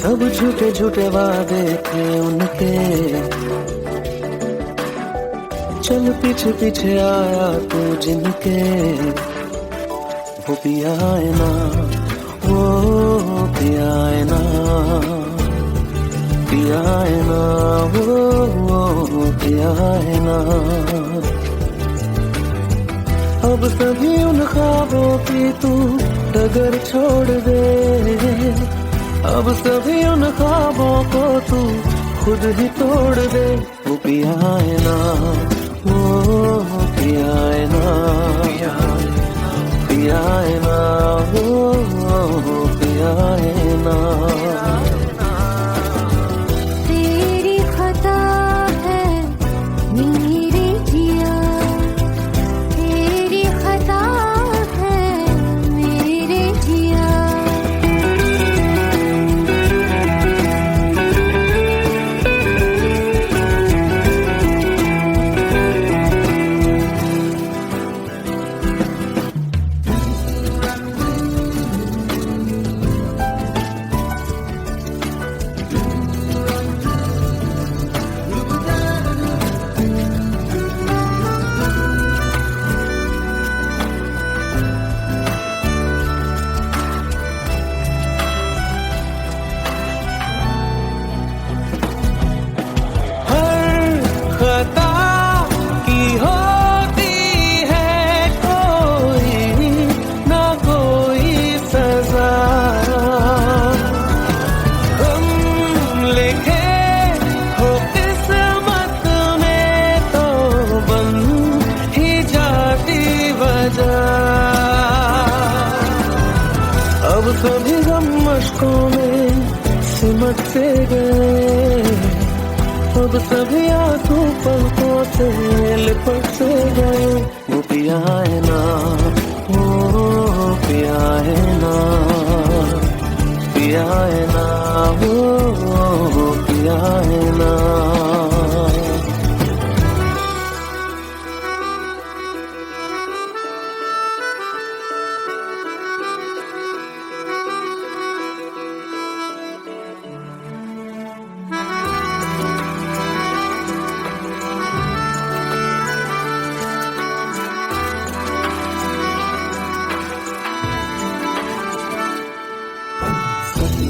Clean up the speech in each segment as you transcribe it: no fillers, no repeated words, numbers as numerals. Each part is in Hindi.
सब झूठे झूठे वादे थे उनके, चल पीछे पीछे आया तू जिनके, वो पिया है ना, वो पिया है ना, पिया है ना, वो पिया है ना। अब सभी उन ख्वाबों की तू डगर छोड़ दे, अब सभी उन ख्वाबों को तू खुद ही तोड़ दे। वो पिया है ना, वो पिया है ना, पिया है ना, वो पिया है ना। तेरी खता है मेरे जिया, तेरी खता है मेरे जिया। खता की होती है कोई ना कोई सजा, हम लिखे हो किस्मत में तो बन ही जाती वजह। अब सभी गम मशकों में सिमट से गए, अब सभी आंसू पलकों से लिपट से गए। वो पिया है ना, वो पिया है ना, पिया है ना, वो पिया है ना।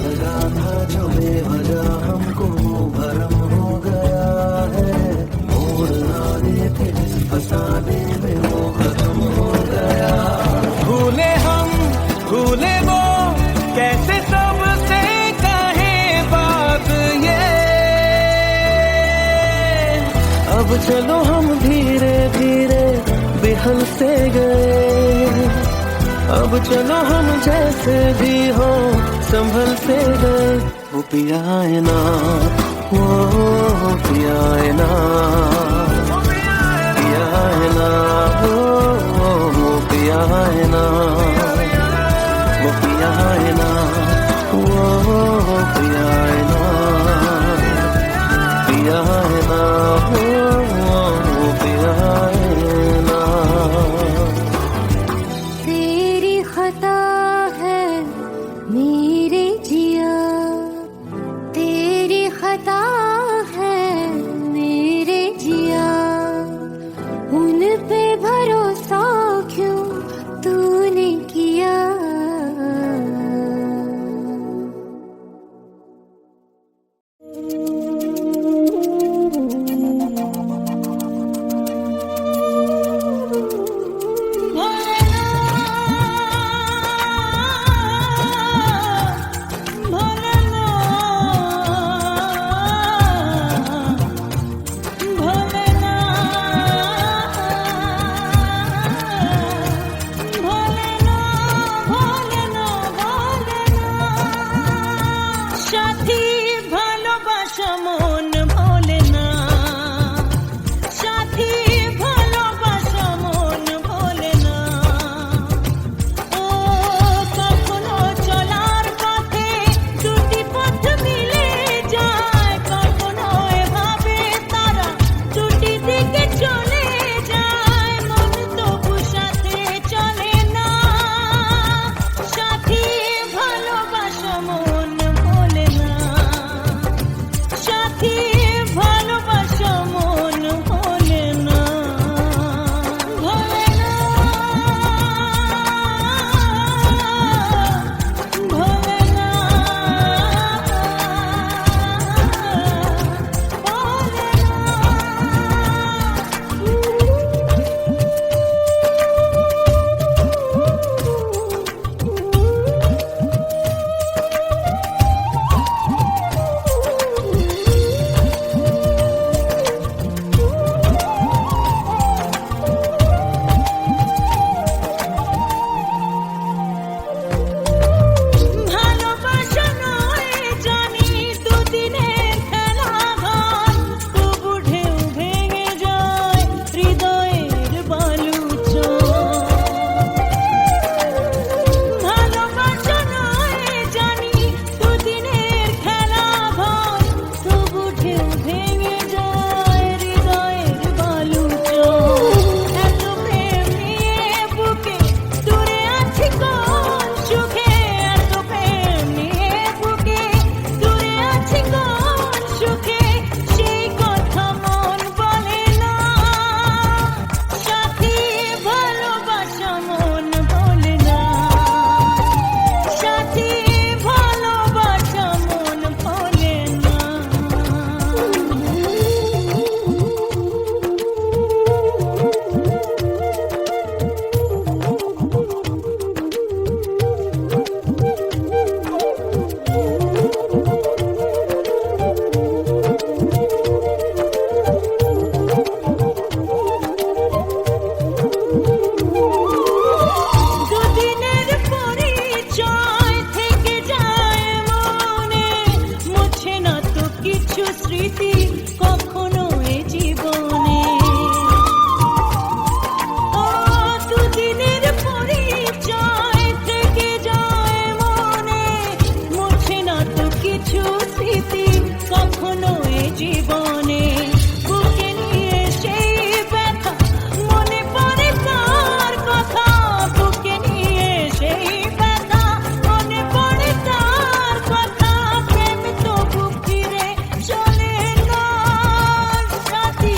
लगा था जो बेवजह हमको भरम हो गया है, मोड़ आने थे जिस फसाने में वो खत्म हो गया। भूले हम भूले वो कैसे सबसे कहे बात ये, अब चलो हम धीरे धीरे बिहल से गए, अब चलो हम जैसे भी हो संभल से गए। वो पिया है ना, वो पिया है ना, पिया है ना, वो पिया है ना, वो पिया है ना, वो पिया है ना, पिया है ना, वो पिया है ना। तेरी खता है मेरे जिया, तेरी खता है मेरे जिया। उन पे भरोसा क्यों तूने किया। কিছু স্মৃতি কখনো এ জীবনে। ও দুদিনের পরিচয় থেকে যায় মনে, মোছে না তো কিছু স্মৃতি কখনো এ জীবনে। বুকে নিয়ে সেই ব্যথা মনে পড়ে তার কথা, বুকে নিয়ে সেই ব্যথা মনে পড়ে তার কথা। প্রেম তো বুক ফিরে চলে না সাথী,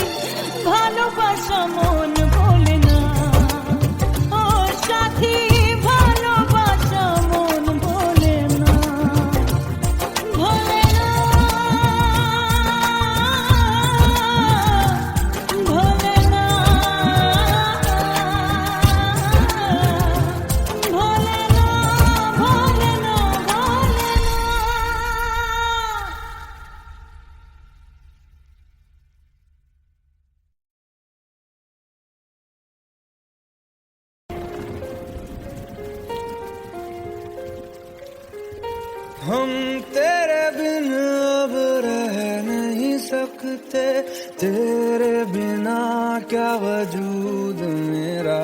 ভালোবাসা মন ভোলে না। ও সাথী ভালোবাসা মন ভোলে না, ভোলে না, ভোলে না, ভোলে না, ভোলে না, ভোলে না। हम तेरे बिन अब रह नहीं सकते, तेरे बिना क्या वजूद मेरा।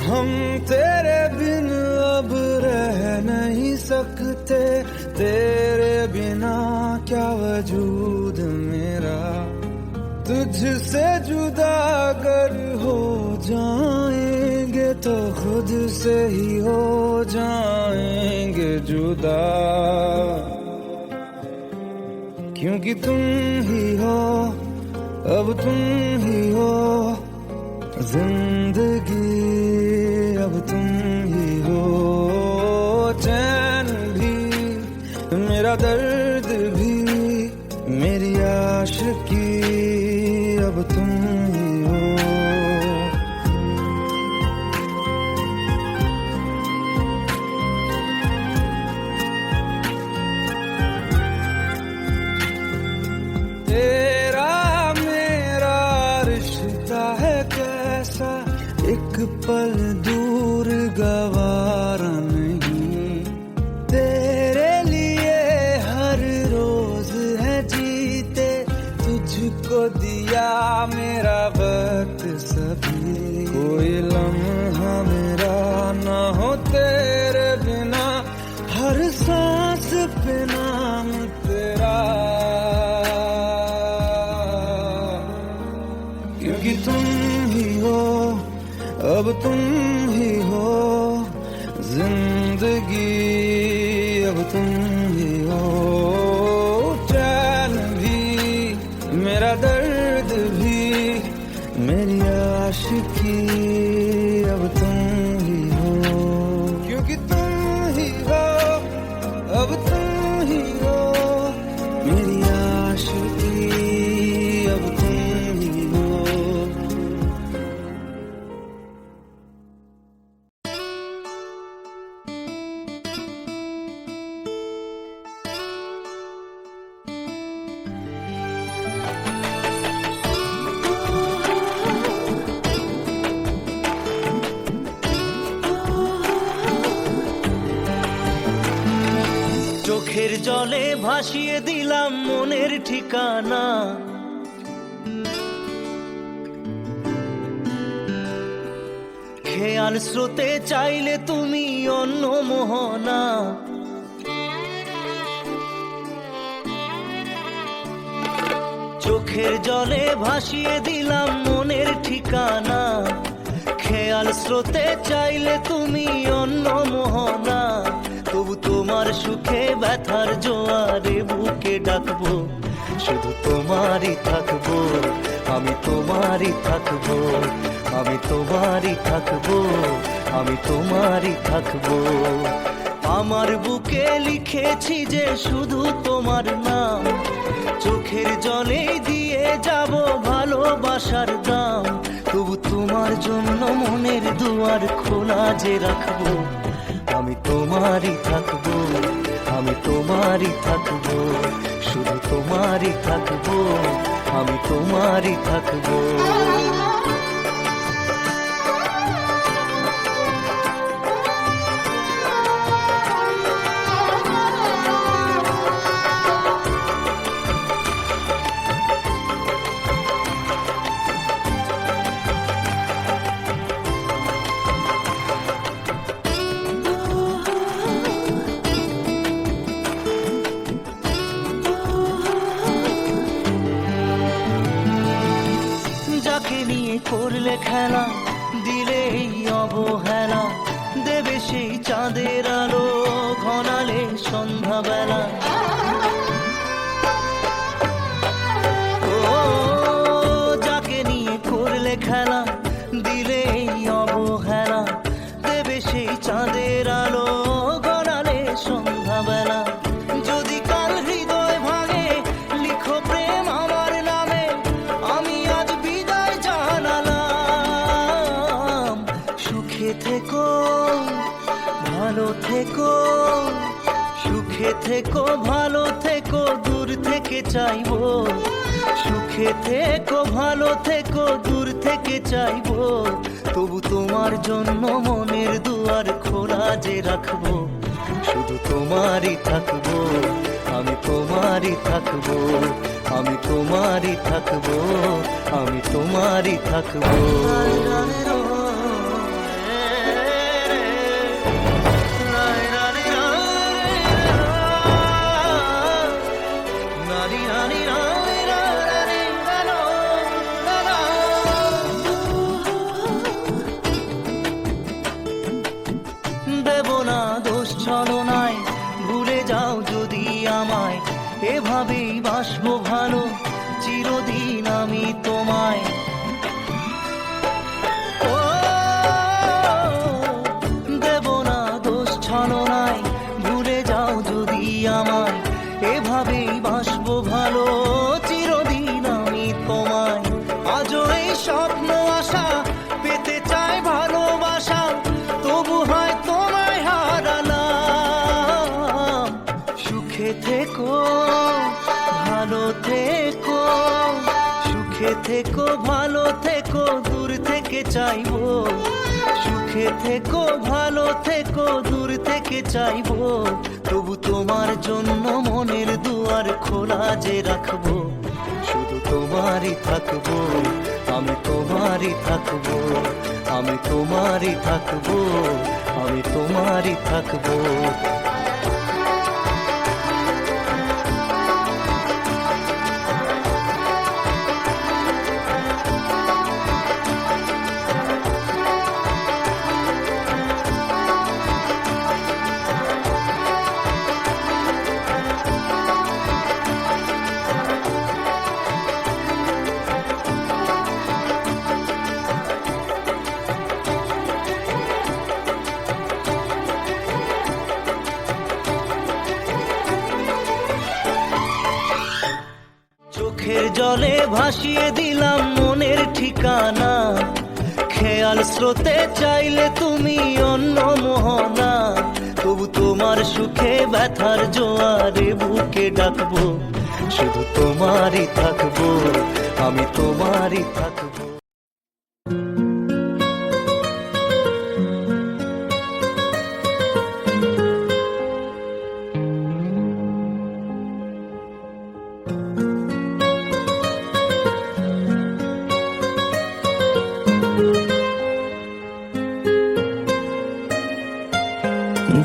हम तेरे बिन अब रह नहीं सकते, तेरे बिना क्या वजूद मेरा। तुझसे जुदा अगर हो जाएंगे तो खुद से ही हो जाएंगे जुदा, क्योंकि तुम ही हो, अब तुम ही हो जिंदगी, अब तुम ही हो चैन भी, मेरा दर्द भी, मेरी आशिकी, अब तुम ही हो। तेरा मेरा रिश्ता है कैसा, एक पल दूर गवारा नहीं। तेरे लिए हर रोज है जीते, तुझको दिया मेरा वक्त सभी। कोई लम्हा मेरा ना हो तेरे बिना, हर सांस पे नाम तेरा, क्योंकि तुम ही हो, अब तुम ही हो जिंदगी, अब तुम ही हो चैन भी, मेरा दर्द भी, मेरी आशिकी, अब तुम ही हो, क्योंकि तुम ही हो, अब तुम ही हो मेरी आशिकी, अब तुम ही हो। চোখের জলে ভাসিয়ে দিলাম মনের ঠিকানা, খেয়াল স্রোতে চাইলে তুমি অন্য মোহনা। চোখের জলে ভাসিয়ে দিলাম মনের ঠিকানা, খেয়াল স্রোতে চাইলে তুমি অন্য মোহনা। তবু তোমার সুখে ব্যথার জোয়ারে বুকে ডাকবো, শুধু তোমারই থাকবো, আমি তোমারই থাকবো, আমি তোমারই থাকবো, আমি তোমারই থাকবো। আমার বুকে লিখেছি যে শুধু তোমার নাম, চোখের জলে দিয়ে যাব ভালোবাসার দাম। তবু তোমার জন্য মনের দুয়ার খোলা যে রাখবো, আমি তোমারই থাকবো, আমি তোমারই থাকবো, শুধু তোমারই থাকবো, আমি তোমারই থাকবো। খেলা দিলে এই অবহেলা, দেবে সেই চাঁদের আলো ঘনালে সন্ধ্যাবেলা। ও যাকে নিয়ে করলে খেলা দিলে এই অবহেলা, দেবে সেই চাঁদের আলো ঘনালে সন্ধ্যাবেলা। যদি কাল হৃদয় ভাঙে লিখো প্রেম আমার নামে, আমি আজ বিদায় জানালাম। সুখে থেকো ভালো থেকো, সুখে থেকো ভালো থেকো, দূর থেকে চাইবো। সুখে থেকো ভালো থেকো, দূর থেকে চাইবো। তবু তোমার জন্য মনের দুয়ার খোলা যে রাখবো, শুধু তোমারই থাকবো, আমি তোমারই থাকবো, আমি তোমারই থাকবো, আমি তোমারই থাকবো। দেব না দোষ ছলনায়, ভুলে যাও যদি আমায়, এভাবেই বাসবো ভালো চিরদিন আমি তোমায়। ও দেব না দোষ ছলনায়, ভুলে যাও যদি আমায়, এভাবেই বাসবো ভালো চিরদিন আমি তোমায়। আজও এই স্বপ্ন আশা পেতে চাই ভালোবাসা, তবু হয় তোমায় হারালাম। সুখে থেকো ভালো থেকো, সুখে থেকো ভালো থেকো, দূর থেকে চাইবো। সুখে থেকো ভালো থেকো, দূর থেকে চাইবো। তবু তোমার জন্য মনের দুয়ার খোলা যে রাখবো, শুধু তোমারই থাকবো, আমি তোমারই থাকবো, আমি তোমারই থাকবো, আমি তোমারই থাকবো। চোখের জলে ভাসিয়ে দিলাম মনের ঠিকানা, খেয়াল স্রোতে চাইলে তুমি অন্য মোহনা। তবু তোমার সুখে ব্যথার জোয়ারে বুকে ডাকবো, শুধু তোমারই থাকবো, আমি তোমারই থাকবো।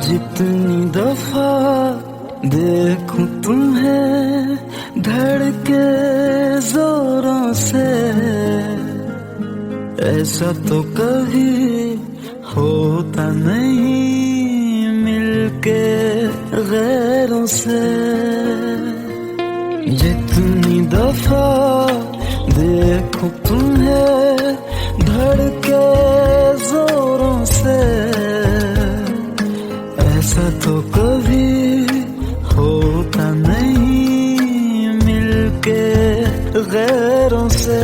जितनी दफा देखूं तुम्हें धड़के जोरों से, ऐसा तो कभी होता नहीं मिलके गैरों से। जितनी दफा देखूं तुम्हें धड़के जोरों से, ऐसा तो कभी होता नहीं मिलके गैरों से।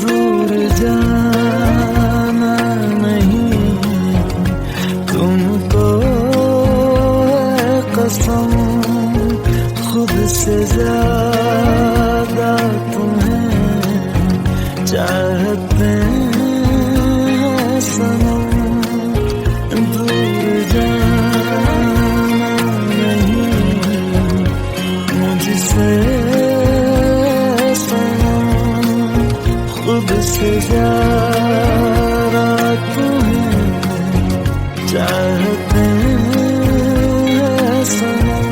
दूर जाना नहीं तुमको है कसम, खुद से ज्यादा तुम्हें चाहते हैं सनम। खुद से ज्यादा तुम्हें चाहते हैं सनम।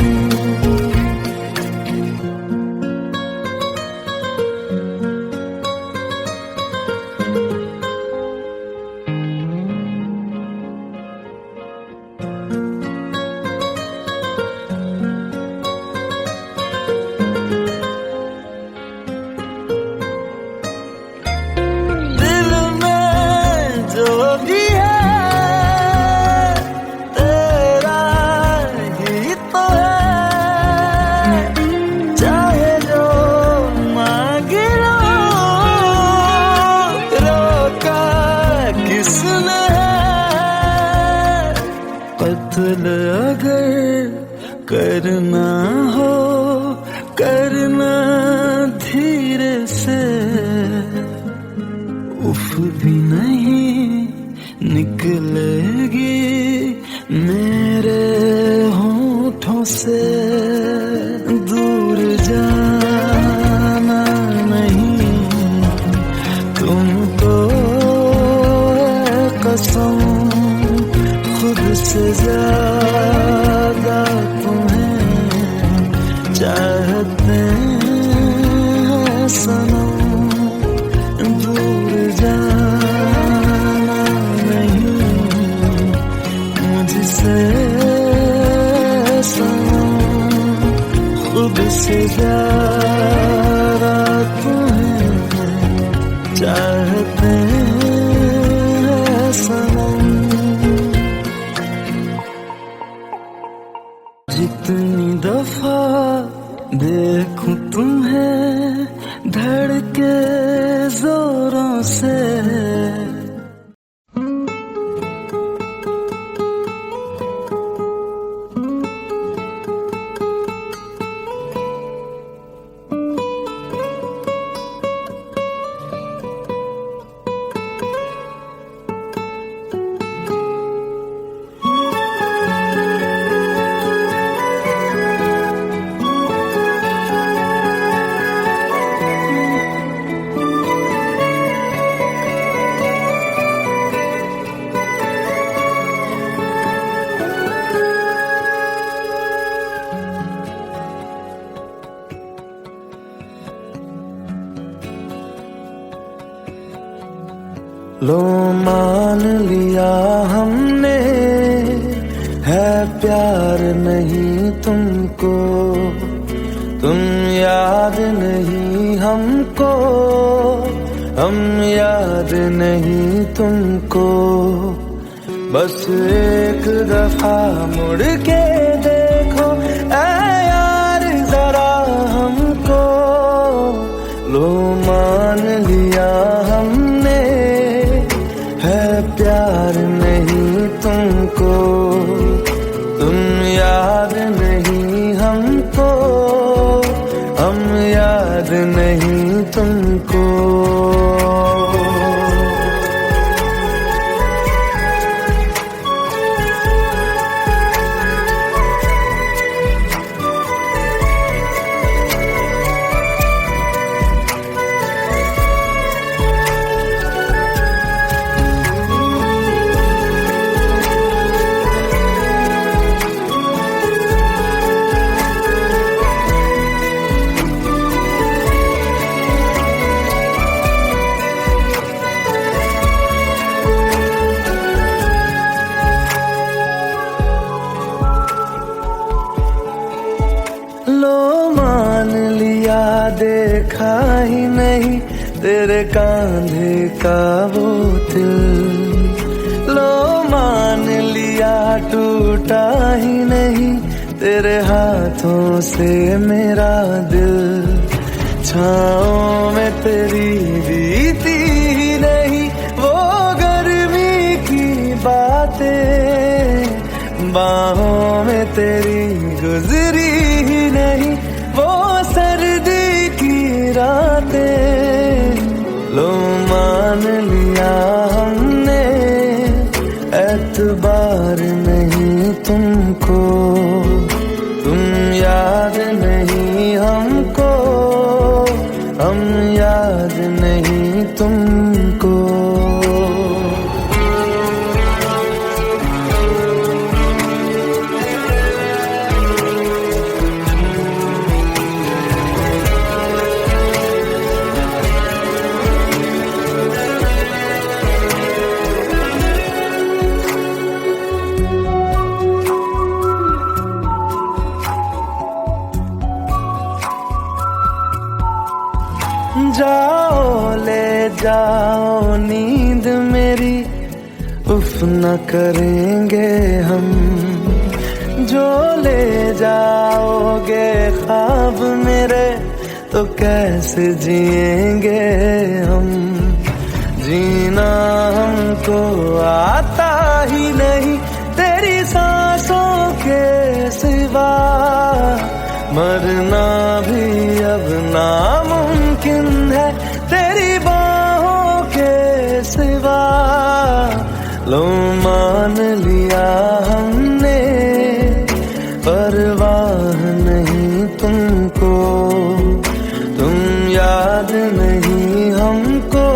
कत्ल अगर करना हो करना धीरे से, उफ भी नहीं निकलेगी मेरे होठों से। दूर जाना नहीं तुमको कसम, खुद से ज्यादा तुम्हें चाहते हैं सनम। दूर जाना नहीं मुझसे सनम, खुद से ज्यादा तुम्हें चाहते हैं सनम। जितनी दफा देखूं तुम्हें धड़के जोरों से, लो मान लिया हमने है प्यार नहीं तुमको, तुम याद नहीं हमको, हम याद नहीं तुमको। बस एक दफा मुड़ के देखो ऐ यार जरा हमको। लो मान लिया हमने है प्यार नहीं तुमको, तुम याद नहीं हमको, हम याद नहीं तुमको। लो मान लिया देखा ही नहीं तेरे कांधे का वो दिल, लो मान लिया टूटा ही नहीं तेरे हाथों से मेरा दिल। छाँव में तेरी बीती ही नहीं वो गर्मी की बातें, बाहों में तेरी गुजरी ही नहीं वो सर्दी की रातें। लो मान लिया हमने एतबार नहीं तुमको, तुम याद नहीं हमको, हम याद नहीं तुमको। जाओ ले जाओ नींद मेरी, उफ न करेंगे हम। जो ले जाओगे ख्वाब मेरे तो कैसे जिएंगे हम। जीना हमको आता ही नहीं तेरी सांस मरना भी अब नामुमकिन है तेरी बाहों के सिवा। लो मान लिया हमने, परवाह नहीं तुमको, तुम याद नहीं हमको,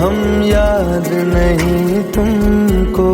हम याद नहीं तुमको।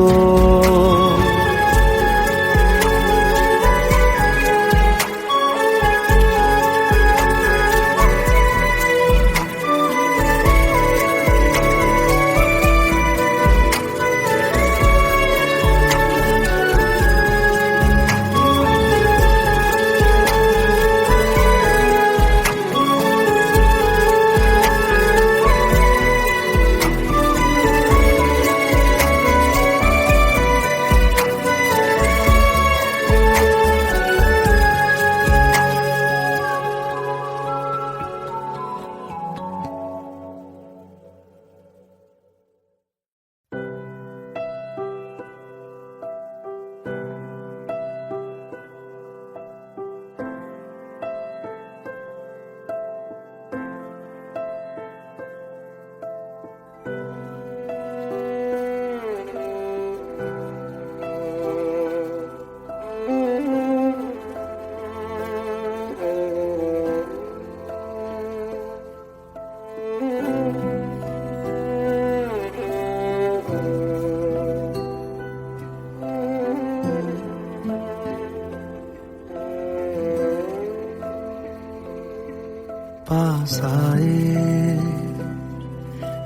पास आए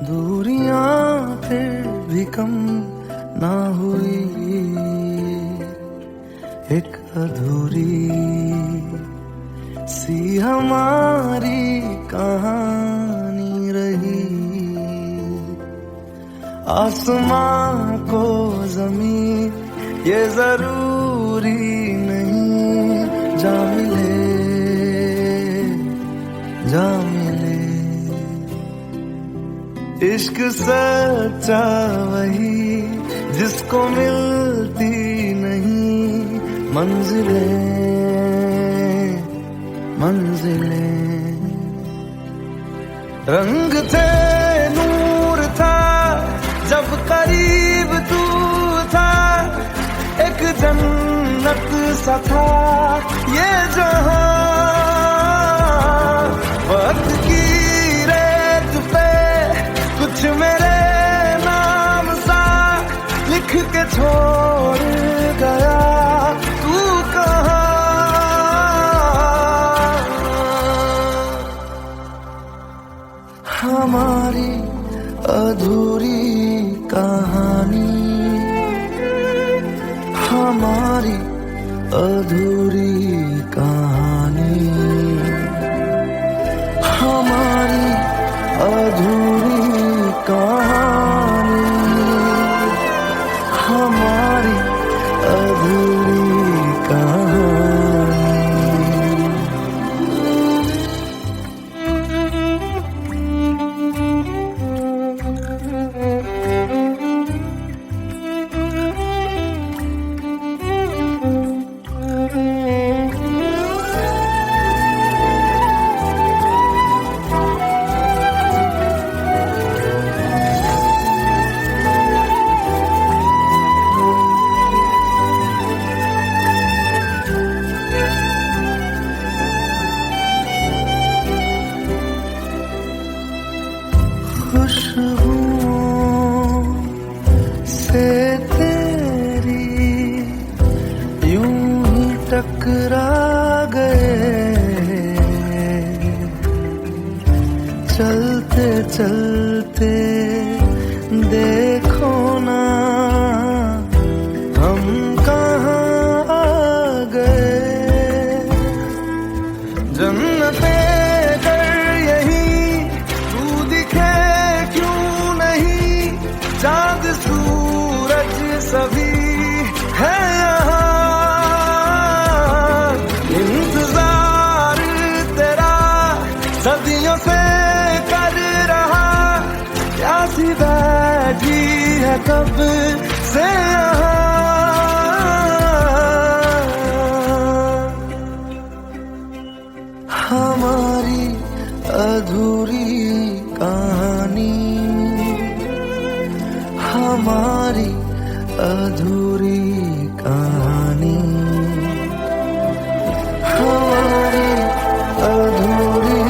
दूरियां फिर भी कम ना हुई, एक अधूरी सी हमारी कहानी रही। आसमां को जमीन ये जरूरी नहीं, जा मिले जा मिले। इश्क सच्चा वही जिसको मिलती नहीं मंजिलें मंजिलें। रंग थे नूर था जब करीब तू था, एक जन्नत सा था ये जहां। वक्त की रेत पे कुछ मेरे नाम सा लिख के छोड़ गया, तू कहाँ। हमारी अधूरी कहानी, हमारी अधूरी कहानी, हमारी अधूरी कहानी, हमारी अधूरी कहानी। खुशबुओं से तेरी यूं ही टकरा गए, चलते चलते देखो ना हम कहाँ आ गए। जन्नते चाँद सूरज सभी है यहाँ, इंतजार तेरा सदियों से कर रहा, प्यासी बैठी है कब से यहाँ। अधूरी कहानी, हमारी अधूरी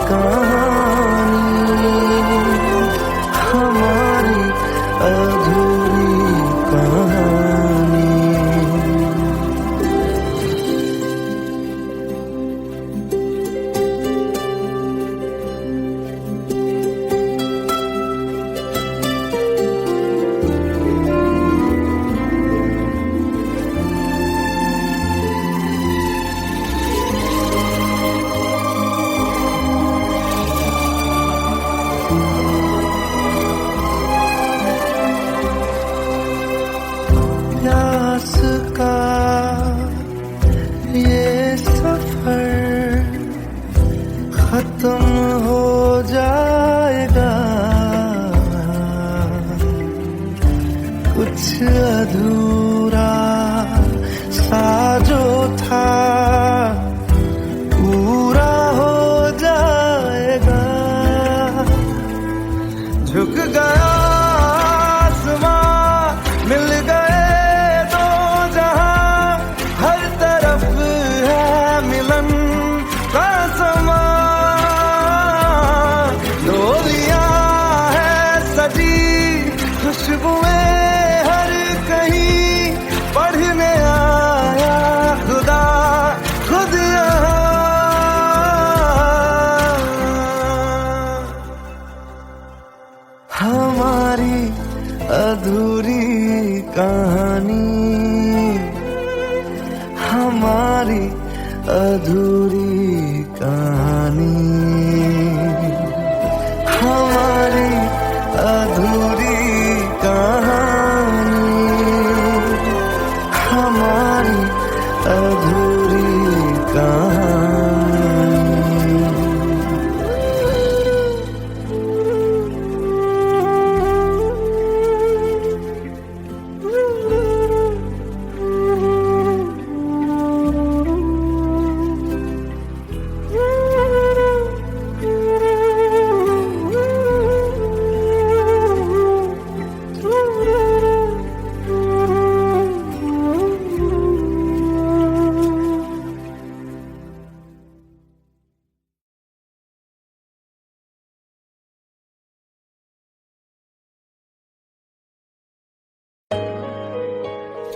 कहानी, हमारी अधूरी कहानी। प्यास का ये सफर खत्म हो जाएगा, कुछ अधूरा सा जो था पूरा हो जाएगा। झुक गया आसमां, मिल गए दो जहां, हर तरफ है मिलन का समा। डोलियां है सजी, खुशबुएं हर कहीं, पढ़ने आया खुदा खुद यहाँ। हमारी अधूरी कहानी, हमारी अधूरी कहानी, हमारी अधूरी कहानी, हमारी अधूरी कहानी।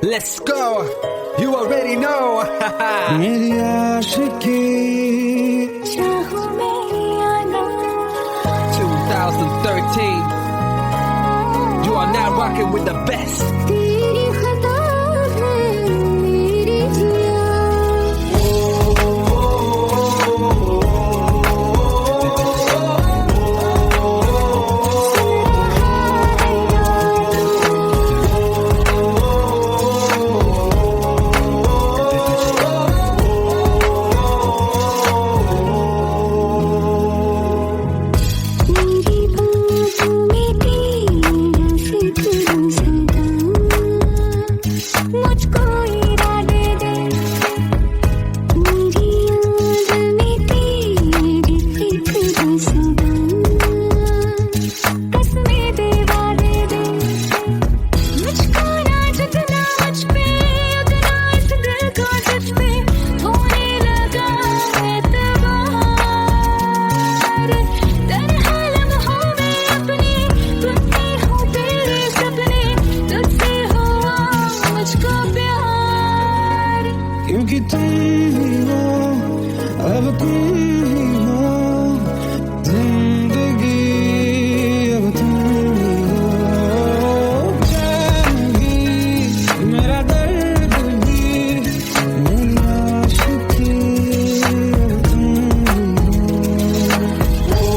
Let's go. You already know. मेरी आशिकी चाहूं मैं या ना, 2013. You are now rocking with the best. तेरी खता है मेरी जिया। मेरी बाहों में तेरा फिक्र सदा, मुझको इरादे दे। मेरी याद में तेरी फिक्र सदा, कसमें दे वादे दे। मुझको ना जितना मुझ पे, उतना इस दिल को तुझ पे होने लगा एतबार। तन्हा लम्हों में अपने टूटे हों तेरे सपने, तुझसे हुआ मुझको प्यार। क्योंकि तुम ही हो, अब तुम ही हो, जिंदगी अब तुम ही हो। चैन भी मेरा दर्द भी, मेरी आशिकी अब तुम ही हो।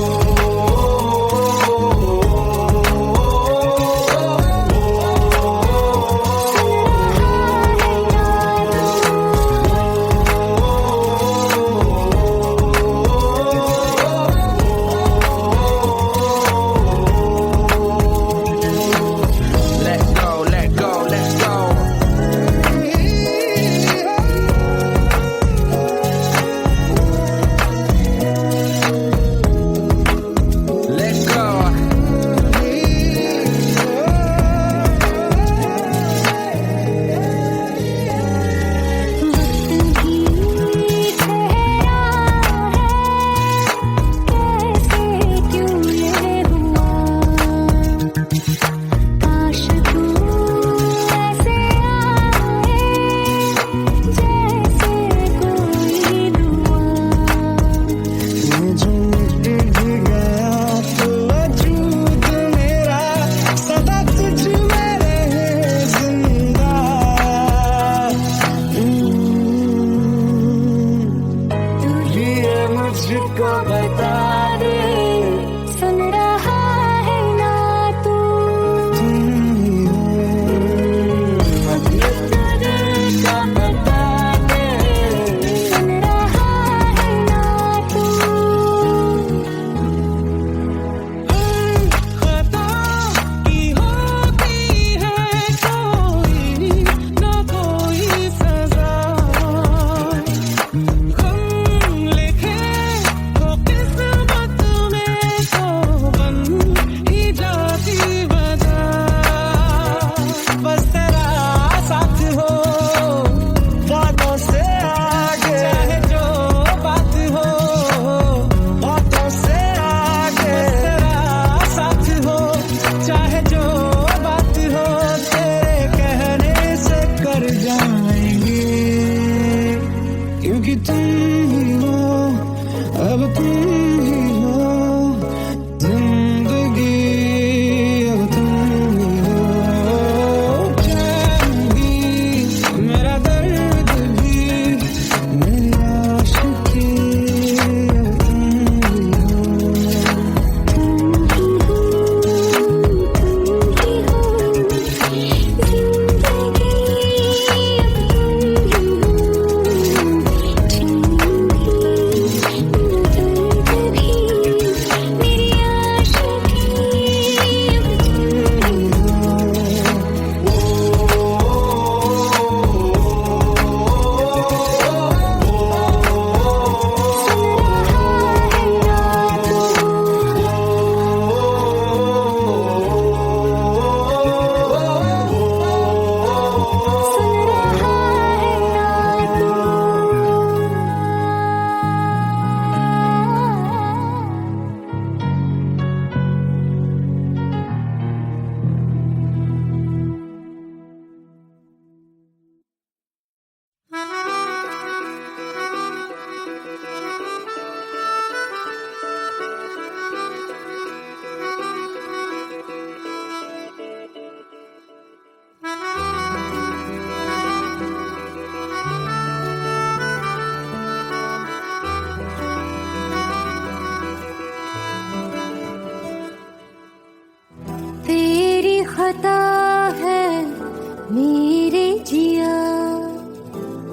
मेरे जिया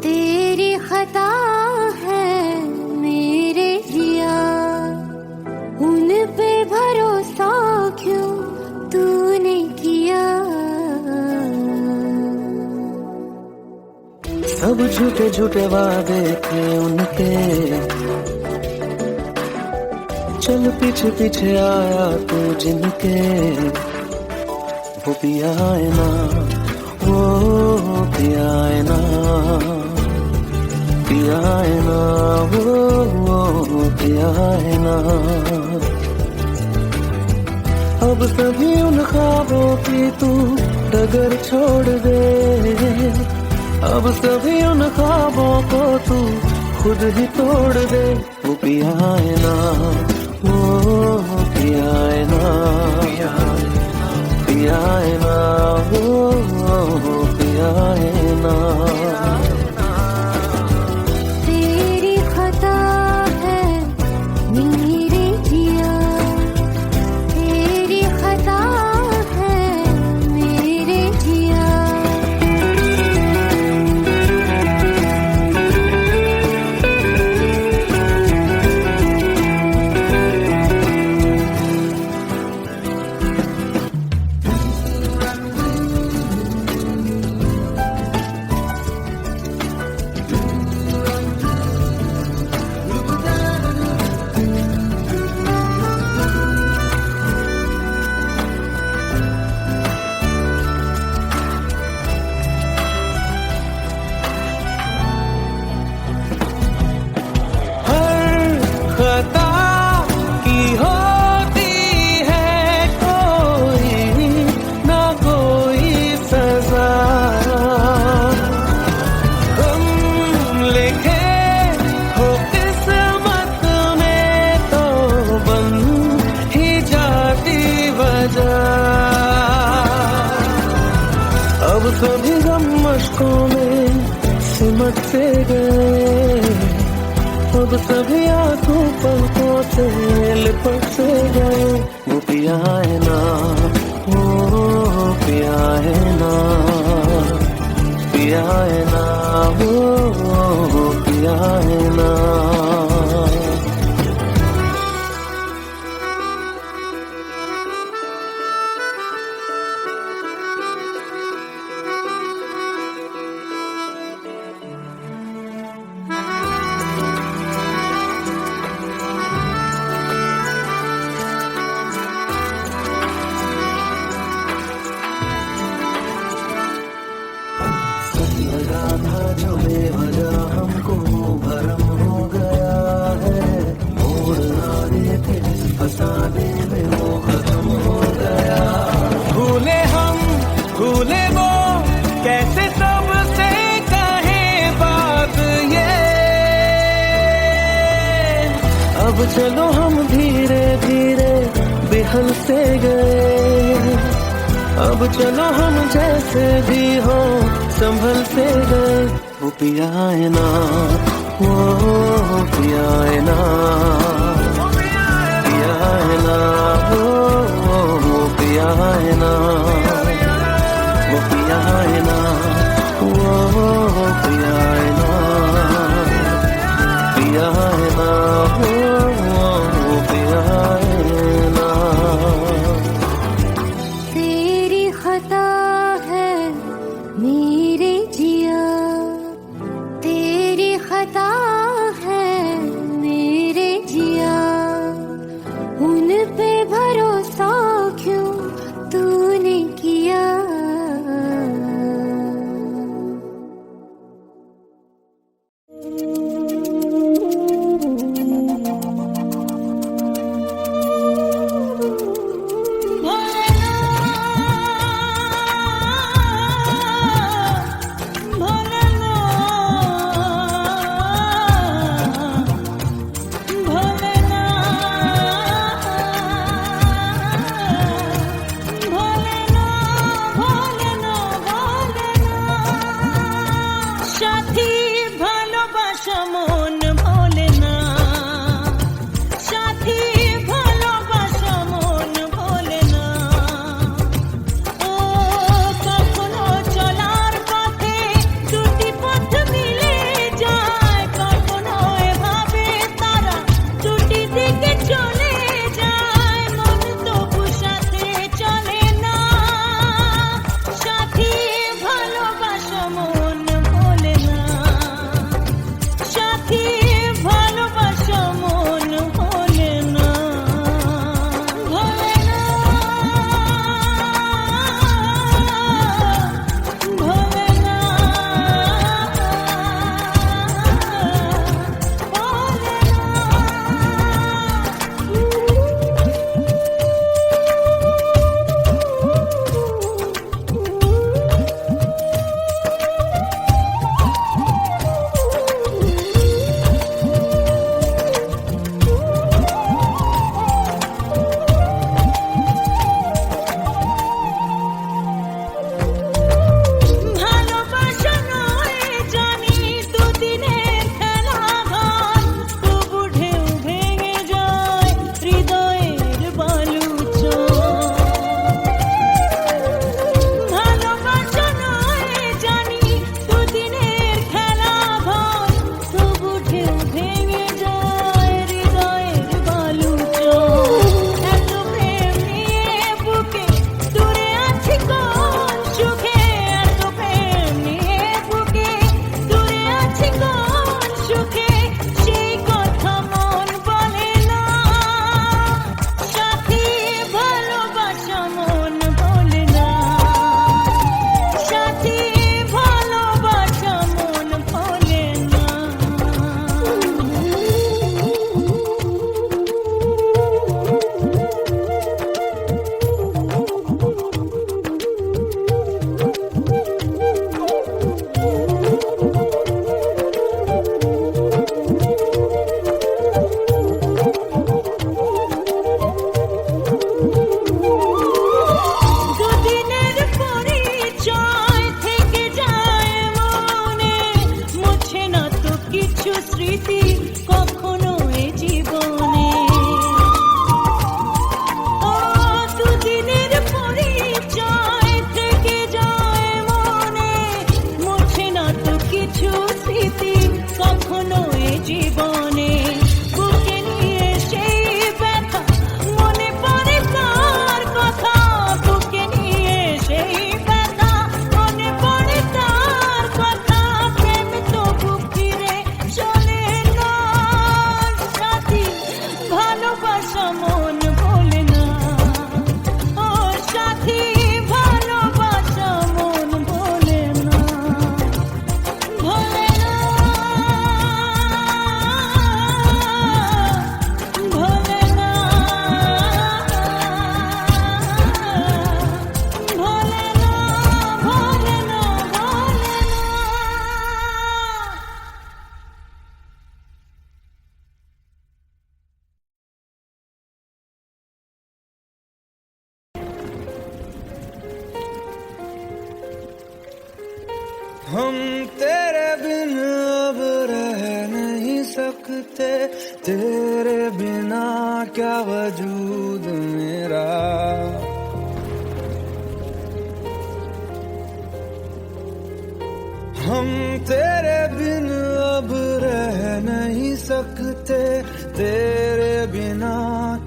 तेरी खता है मेरे जिया उन पे भरोसा क्यों तूने किया सब झूठे झूठे वादे थे उनके चल पीछे पीछे आया तू जिनके वो पिया है ना वो पिया है ना पिया है ना वो पिया है ना अब सभी उन ख्वाबों की तू डगर छोड़ दे अब सभी उन ख्वाबों को तू खुद ही तोड़ दे वो पिया है ना वो पिया है ना पिया है ना वो पिया है ना तेरी खता है मेरे जिया तेरी खता है मेरे जिया खता की होती है कोई ना कोई सजा हम लिखे हो किस्मत में तो बन ही जाती वजह अब सभी गम मशकों में सिमट से गए अब सभी आंसू पलकों से लिपट से गए वो पिया है ना वो पिया है ना पिया है ना वो पिया है ना लगा था जो बेवजह हमको भरम हो गया है मोड़ ना देखे जिस फसाने में वो खत्म हो गया भूले हम भूले वो कैसे सबसे कहे बात ये अब चलो हम धीरे धीरे बेहल से गए अब चलो हम जैसे भी हो संभल से गए वो पिया है ना वो पिया है ना पिया है ना वो पिया है ना वो पिया है ना वो पिया है ना पिया है ना वो पिया है ना तेरी खता है मेरे जिया तेरी खता है मेरे जिया उन पे भरोसा क्यों तूने কিছু স্মৃতি কখনো এ জীবনে বুকে নিয়ে সেই ব্যথা মনে পড়ে তার কথা বুকে নিয়ে সেই ব্যথা মনে পড়ে তার কথা প্রেম তো বুক ফিরে চলে না সাথী ভালোবাসা মন বলে না ও সাথী ভালোবাসা মন বলে না ভোলে না ভোলে না ভোলে না ভোলে না ভোলে না हम तेरे बिन अब रह नहीं सकते तेरे बिना क्या वजूद मेरा हम तेरे बिन अब रह नहीं सकते तेरे बिना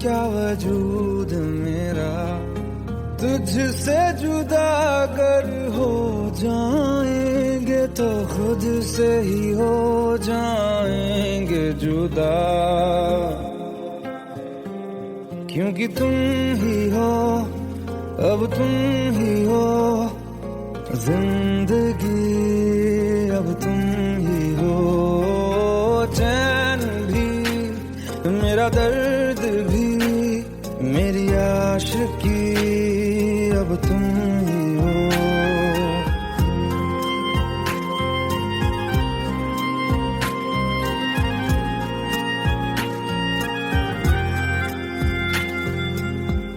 क्या वजूद मेरा तुझसे जुदा अगर हो जाएंगे तो खुद से ही हो जाएंगे जुदा क्योंकि तुम ही हो अब तुम ही हो जिंदगी अब तुम ही हो चैन भी मेरा दर्द भी मेरी आशिकी अब तुम ही हो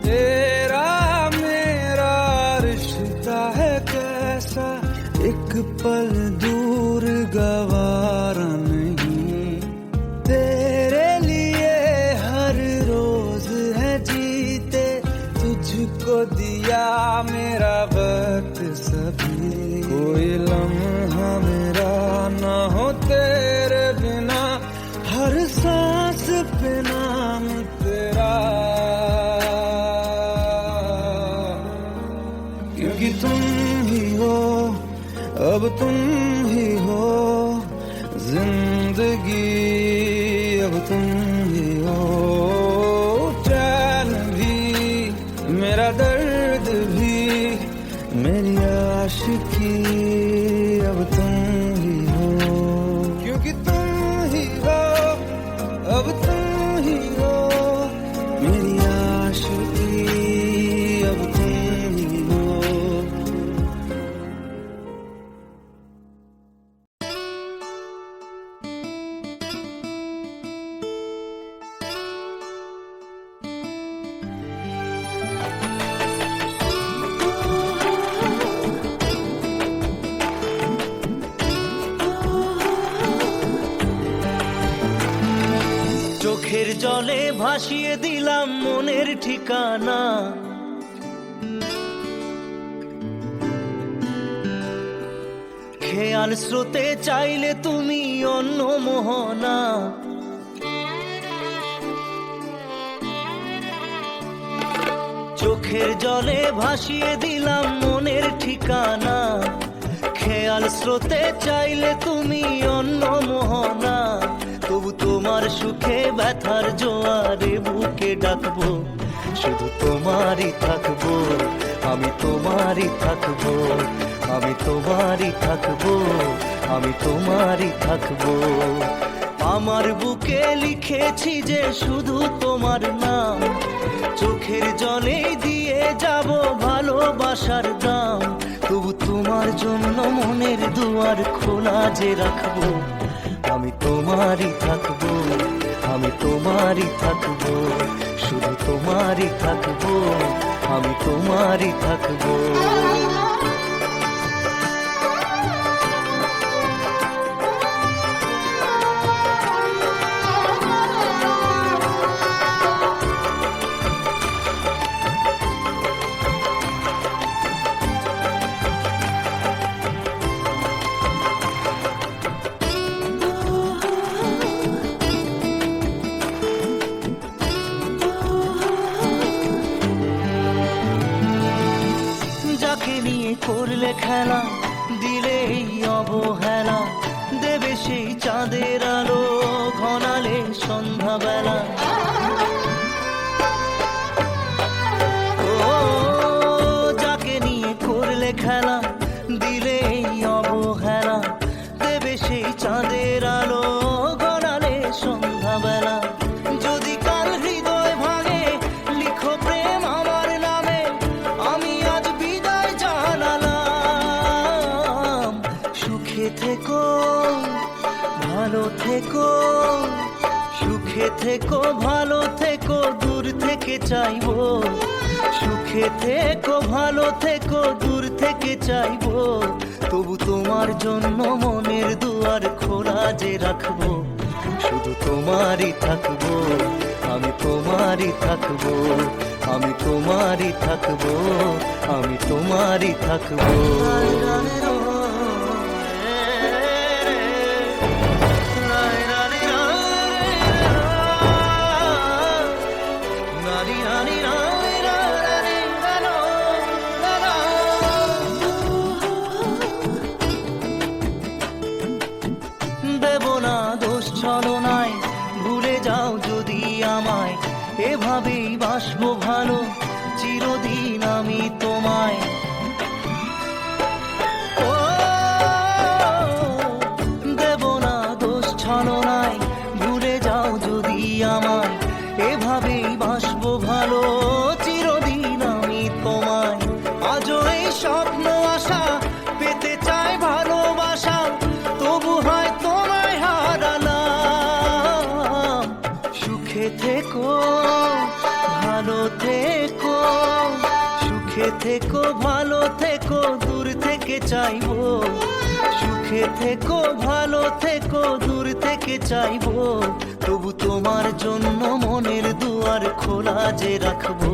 तेरा मेरा रिश्ता है कैसा एक पल दूर गवारा नहीं तेरे लिए हर रोज है जीते तुझको दिया मेरा वक्त सभी कोई लम्हा मेरा ना हो तेरे बिना हर सांस पे नाम तेरा क्योंकि तुम ही हो अब तुम ही हो जिंदगी अब तुम ही हो चैन भी मेरा दर्द भी मेरी आशिकी अब तुम ही हो क्योंकि तुम ही हो अब तुम ही हो मेरी आशिकी अब तुम ही हो চোখের জলে ভাসিয়ে দিলাম মনের ঠিকানা খেয়াল স্রোতে চাইলে তুমি অন্য মোহনা চোখের জলে ভাসিয়ে দিলাম মনের ঠিকানা খেয়াল স্রোতে চাইলে তুমি অন্য মোহনা তবু তোমার সুখে ব্যথার জোয়ারে বুকে ডাকবো শুধু তোমারই থাকবো আমি তোমারই থাকবো আমি তোমারই থাকবো আমি তোমারই থাকবো আমার বুকে লিখেছি যে শুধু তোমার নাম চোখের জলে দিয়ে যাব ভালোবাসার দাম তবু তোমার জন্য মনের দুয়ার খোলা যে রাখবো আমি তোমারই থাকবো আমি তোমারই থাকবো শুধু তোমারই থাকবো আমি তোমারই থাকবো সুখে থেকো ভালো থেকো, সুখে থেকো ভালো থেকো, দূর থেকে চাইবো। সুখে থেকো ভালো থেকো, দূর থেকে চাইবো। তবু তোমার জন্য মনের দুয়ার খোলা যে রাখবো। শুধু তোমারই থাকবো, আমি তোমারই থাকবো, আমি তোমারই থাকবো, আমি তোমারই থাকবো। দেব না দোষ ছলনায়, ভুলে যাও যদি আমায়। এভাবেই বাসবো ভালো চিরদিন আমি তোমায়। ও দেব না দোষ ছলনায়, ভুলে যাও যদি আমায়। এভাবেই বাসবো ভালো চিরদিন আমি তোমায়। আজও এই স্বপ্ন আশা পেতে চাই ভালোবাসা, তবু হয় তোমায় হারালাম। সুখে থেকো ভালো থেকো, সুখে থেকো ভালো থেকো, দূর থেকে চাইবো। সুখে থেকো ভালো থেকো, দূর থেকে চাইবো। তবু তোমার জন্য মনের দুয়ার খোলা যে রাখবো।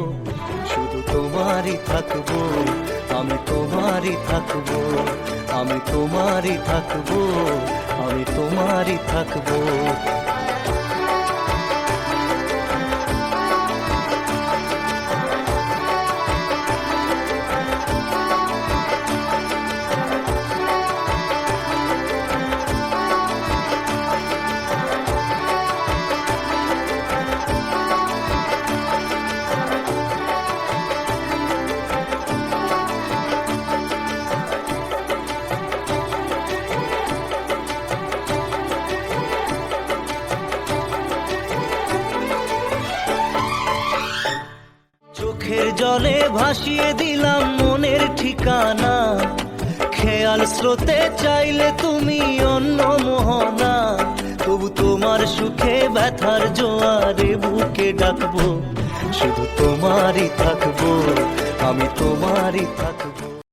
শুধু তোমারই থাকবো, আমি তোমারই থাকবো, আমি তোমারই থাকবো, আমি তোমারই থাকবো। চোখের জলে ভাসিয়ে দিলাম মনের ঠিকানা। খেয়াল স্রোতে চাইলে তুমি অন্য মোহনা। তবু তোমার সুখে ব্যথার জোয়ারে বুকে ডাকবো। শুধু তোমারই থাকবো, আমি তোমারই থাকবো।